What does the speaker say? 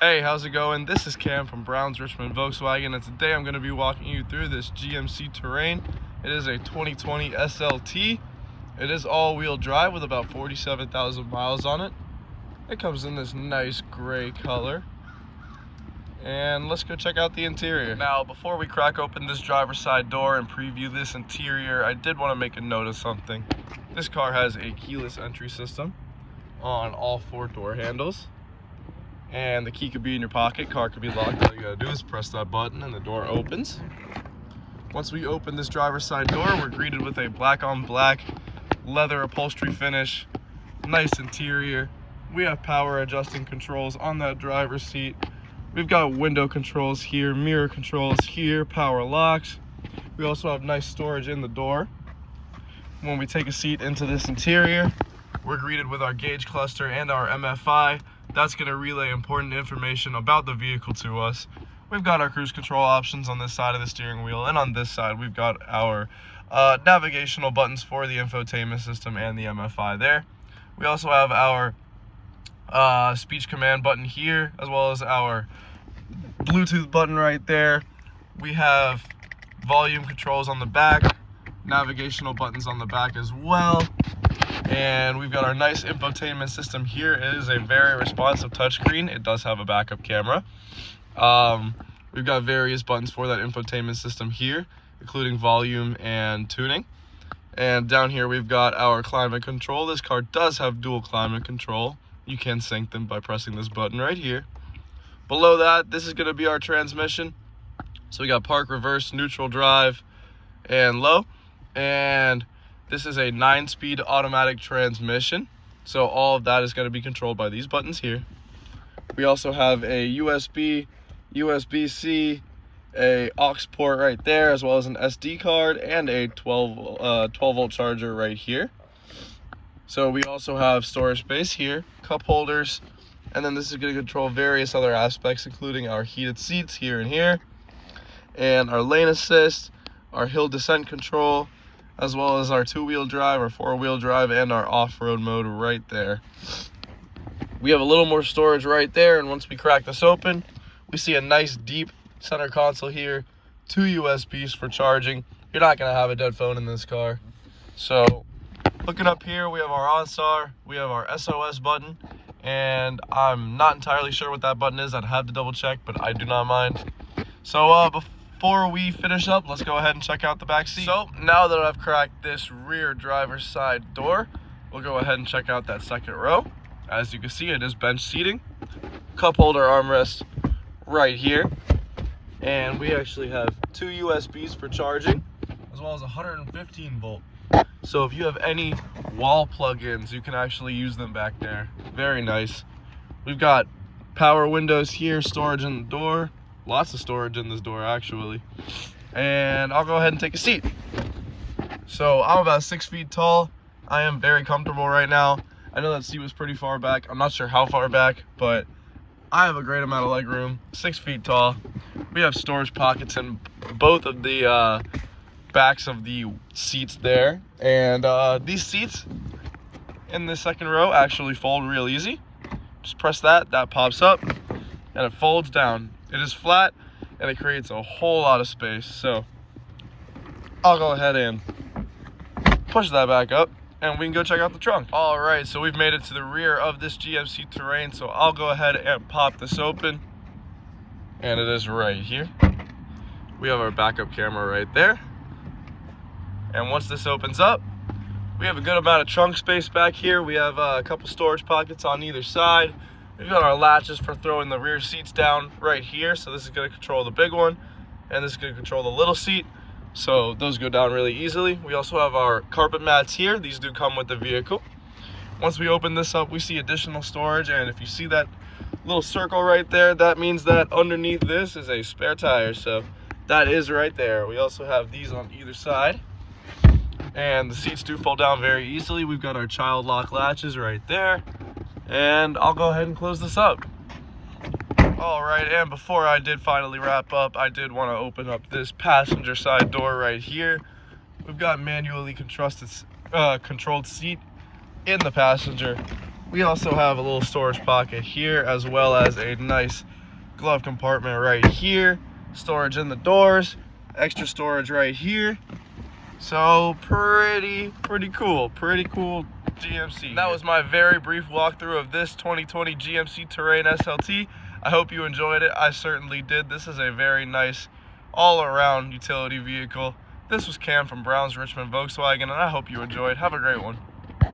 Hey, how's it going? This is Cam from Browns Richmond Volkswagen, and today I'm going to be walking you through this GMC Terrain. It is a 2020 SLT. It is all-wheel drive with about 47,000 miles on it. It comes in this nice gray color. And let's go check out the interior. Now, before we crack open this driver's side door and preview this interior, I did want to make a note of something. This car has a keyless entry system on all 4 door handles. And the key could be in your pocket, car could be locked. All you gotta do is press that button and the door opens. Once we open this driver's side door, we're greeted with a black on black leather upholstery finish, nice interior. We have power adjusting controls on that driver's seat. We've got window controls here, mirror controls here, power locks. We also have nice storage in the door. When we take a seat into this interior, we're greeted with our gauge cluster and our MFI. That's going to relay important information about the vehicle to us. We've got our cruise control options on this side of the steering wheel, and on this side we've got our navigational buttons for the infotainment system and the MFI there. We also have our speech command button here, as well as our Bluetooth button right there. We have volume controls on the back, navigational buttons on the back as well. And we've got our nice infotainment system here. It is a very responsive touchscreen. It does have a backup camera. We've got various buttons for that infotainment system here, including volume and tuning. And down here we've got our climate control. This car does have dual climate control. You can sync them by pressing this button right here. Below that, this is going to be our transmission. So we got park, reverse, neutral, drive, and low. And this is a 9-speed automatic transmission, so all of that is going to be controlled by these buttons here. We also have a USB, USB-C, a aux port right there, as well as an SD card and a 12-volt charger right here. So we also have storage space here, cup holders, and then this is going to control various other aspects, including our heated seats here and here, and our lane assist, our hill descent control, as well as our 2-wheel drive, our 4-wheel drive, and our off-road mode right there. We have a little more storage right there, and once we crack this open, we see a nice deep center console here, 2 USBs for charging. You're not going to have a dead phone in this car. So, looking up here, we have our OnStar, we have our SOS button, and I'm not entirely sure what that button is. I'd have to double check, but I do not mind. So, before we finish up, let's go ahead and check out the back seat. So now that I've cracked this rear driver's side door, we'll go ahead and check out that second row. As you can see, it is bench seating, cup holder armrest right here, and we actually have 2 USBs for charging, as well as 115 volt. So if you have any wall plug-ins, you can actually use them back there. Very nice. We've got power windows here, storage in the door. Lots of storage in this door, actually. And I'll go ahead and take a seat. So I'm about 6 feet tall. I am very comfortable right now. I know that seat was pretty far back. I'm not sure how far back, but I have a great amount of leg room. 6 feet tall. We have storage pockets in both of the backs of the seats there. And these seats in the second row actually fold real easy. Just press that pops up, and it folds down. It is flat, and it creates a whole lot of space. So I'll go ahead and push that back up, and we can go check out the trunk. All right, so we've made it to the rear of this GMC Terrain, so I'll go ahead and pop this open, and it is right here. We have our backup camera right there. And once this opens up, we have a good amount of trunk space back here. We have a couple storage pockets on either side. We've got our latches for throwing the rear seats down right here. So this is going to control the big one, and this is going to control the little seat. So those go down really easily. We also have our carpet mats here. These do come with the vehicle. Once we open this up, we see additional storage, and if you see that little circle right there, that means that underneath this is a spare tire. So that is right there. We also have these on either side, and the seats do fold down very easily. We've got our child lock latches right there. And I'll go ahead and close this up. All right, and before I did finally wrap up, I did want to open up this passenger side door right here. We've got manually controlled seat in the passenger. We also have a little storage pocket here, as well as a nice glove compartment right here. Storage in the doors, extra storage right here. So pretty cool GMC. And that was my very brief walkthrough of this 2020 GMC Terrain SLT. I hope you enjoyed it. I certainly did. This is a very nice all-around utility vehicle. This was Cam from Browns Richmond Volkswagen, and I hope you enjoyed. Have a great one.